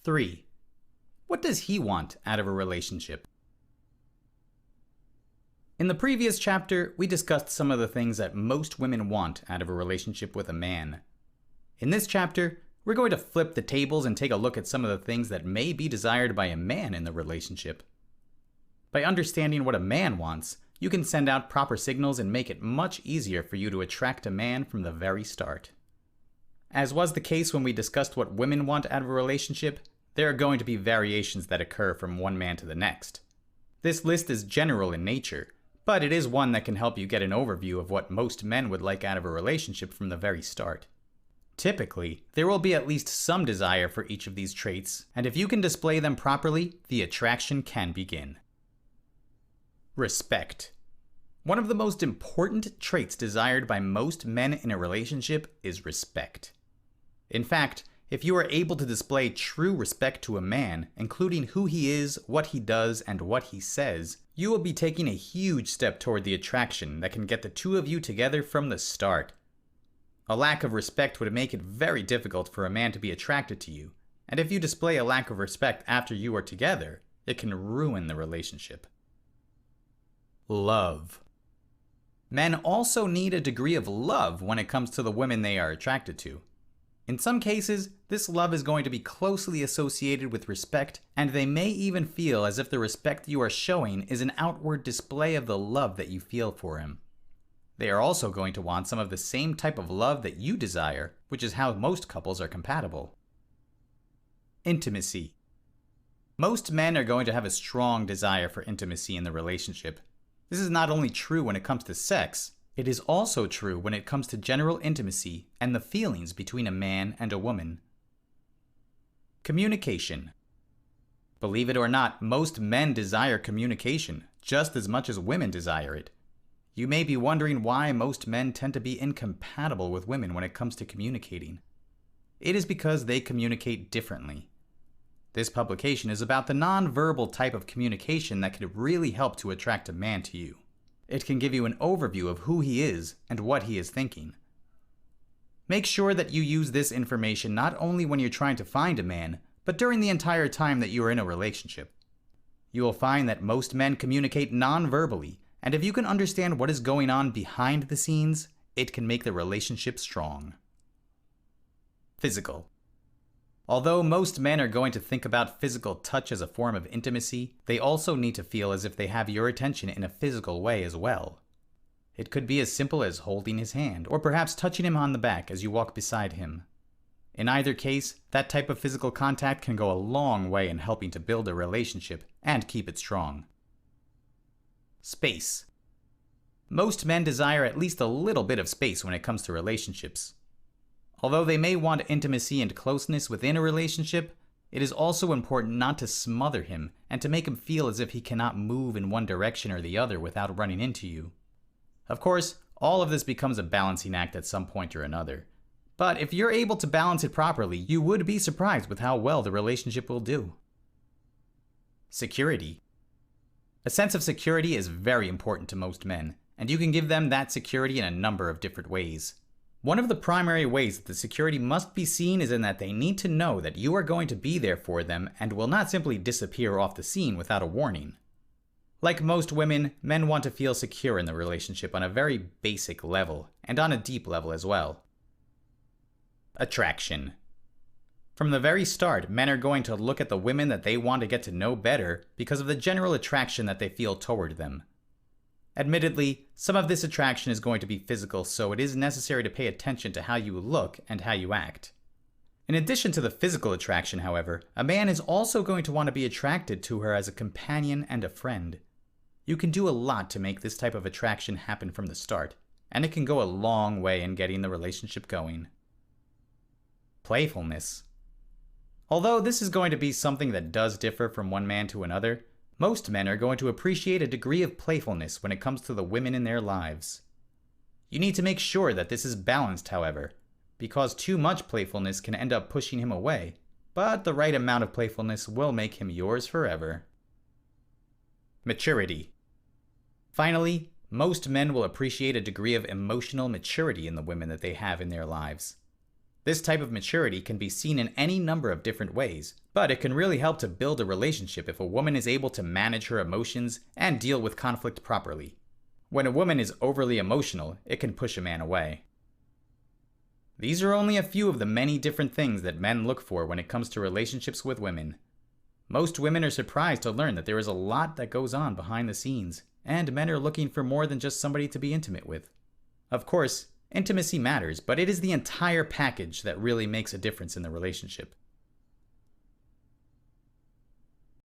3. What does he want out of a relationship? In the previous chapter, we discussed some of the things that most women want out of a relationship with a man. In this chapter, we're going to flip the tables and take a look at some of the things that may be desired by a man in the relationship. By understanding what a man wants, you can send out proper signals and make it much easier for you to attract a man from the very start. As was the case when we discussed what women want out of a relationship, there are going to be variations that occur from one man to the next. This list is general in nature, but it is one that can help you get an overview of what most men would like out of a relationship from the very start. Typically, there will be at least some desire for each of these traits, and if you can display them properly, the attraction can begin. Respect. One of the most important traits desired by most men in a relationship is respect. In fact, if you are able to display true respect to a man, including who he is, what he does, and what he says, you will be taking a huge step toward the attraction that can get the two of you together from the start. A lack of respect would make it very difficult for a man to be attracted to you, and if you display a lack of respect after you are together, it can ruin the relationship. Love. Men also need a degree of love when it comes to the women they are attracted to. In some cases, this love is going to be closely associated with respect, and they may even feel as if the respect you are showing is an outward display of the love that you feel for him. They are also going to want some of the same type of love that you desire, which is how most couples are compatible. Intimacy. Most men are going to have a strong desire for intimacy in the relationship. This is not only true when it comes to sex, it is also true when it comes to general intimacy and the feelings between a man and a woman. Communication. Believe it or not, most men desire communication just as much as women desire it. You may be wondering why most men tend to be incompatible with women when it comes to communicating. It is because they communicate differently. This publication is about the non-verbal type of communication that could really help to attract a man to you. It can give you an overview of who he is and what he is thinking. Make sure that you use this information not only when you're trying to find a man, but during the entire time that you are in a relationship. You will find that most men communicate non-verbally, and if you can understand what is going on behind the scenes, it can make the relationship strong. Physical. Although most men are going to think about physical touch as a form of intimacy, they also need to feel as if they have your attention in a physical way as well. It could be as simple as holding his hand, or perhaps touching him on the back as you walk beside him. In either case, that type of physical contact can go a long way in helping to build a relationship and keep it strong. Space. Most men desire at least a little bit of space when it comes to relationships. Although they may want intimacy and closeness within a relationship, it is also important not to smother him and to make him feel as if he cannot move in one direction or the other without running into you. Of course, all of this becomes a balancing act at some point or another. But if you're able to balance it properly, you would be surprised with how well the relationship will do. Security. A sense of security is very important to most men, and you can give them that security in a number of different ways. One of the primary ways that the security must be seen is in that they need to know that you are going to be there for them and will not simply disappear off the scene without a warning. Like most women, men want to feel secure in the relationship on a very basic level, and on a deep level as well. Attraction. From the very start, men are going to look at the women that they want to get to know better because of the general attraction that they feel toward them. Admittedly, some of this attraction is going to be physical, so it is necessary to pay attention to how you look and how you act. In addition to the physical attraction, however, a man is also going to want to be attracted to her as a companion and a friend. You can do a lot to make this type of attraction happen from the start, and it can go a long way in getting the relationship going. Playfulness. Although this is going to be something that does differ from one man to another, most men are going to appreciate a degree of playfulness when it comes to the women in their lives. You need to make sure that this is balanced, however, because too much playfulness can end up pushing him away, but the right amount of playfulness will make him yours forever. Maturity. Finally, most men will appreciate a degree of emotional maturity in the women that they have in their lives. This type of maturity can be seen in any number of different ways, but it can really help to build a relationship if a woman is able to manage her emotions and deal with conflict properly. When a woman is overly emotional, it can push a man away. These are only a few of the many different things that men look for when it comes to relationships with women. Most women are surprised to learn that there is a lot that goes on behind the scenes, and men are looking for more than just somebody to be intimate with. Of course, intimacy matters, but it is the entire package that really makes a difference in the relationship.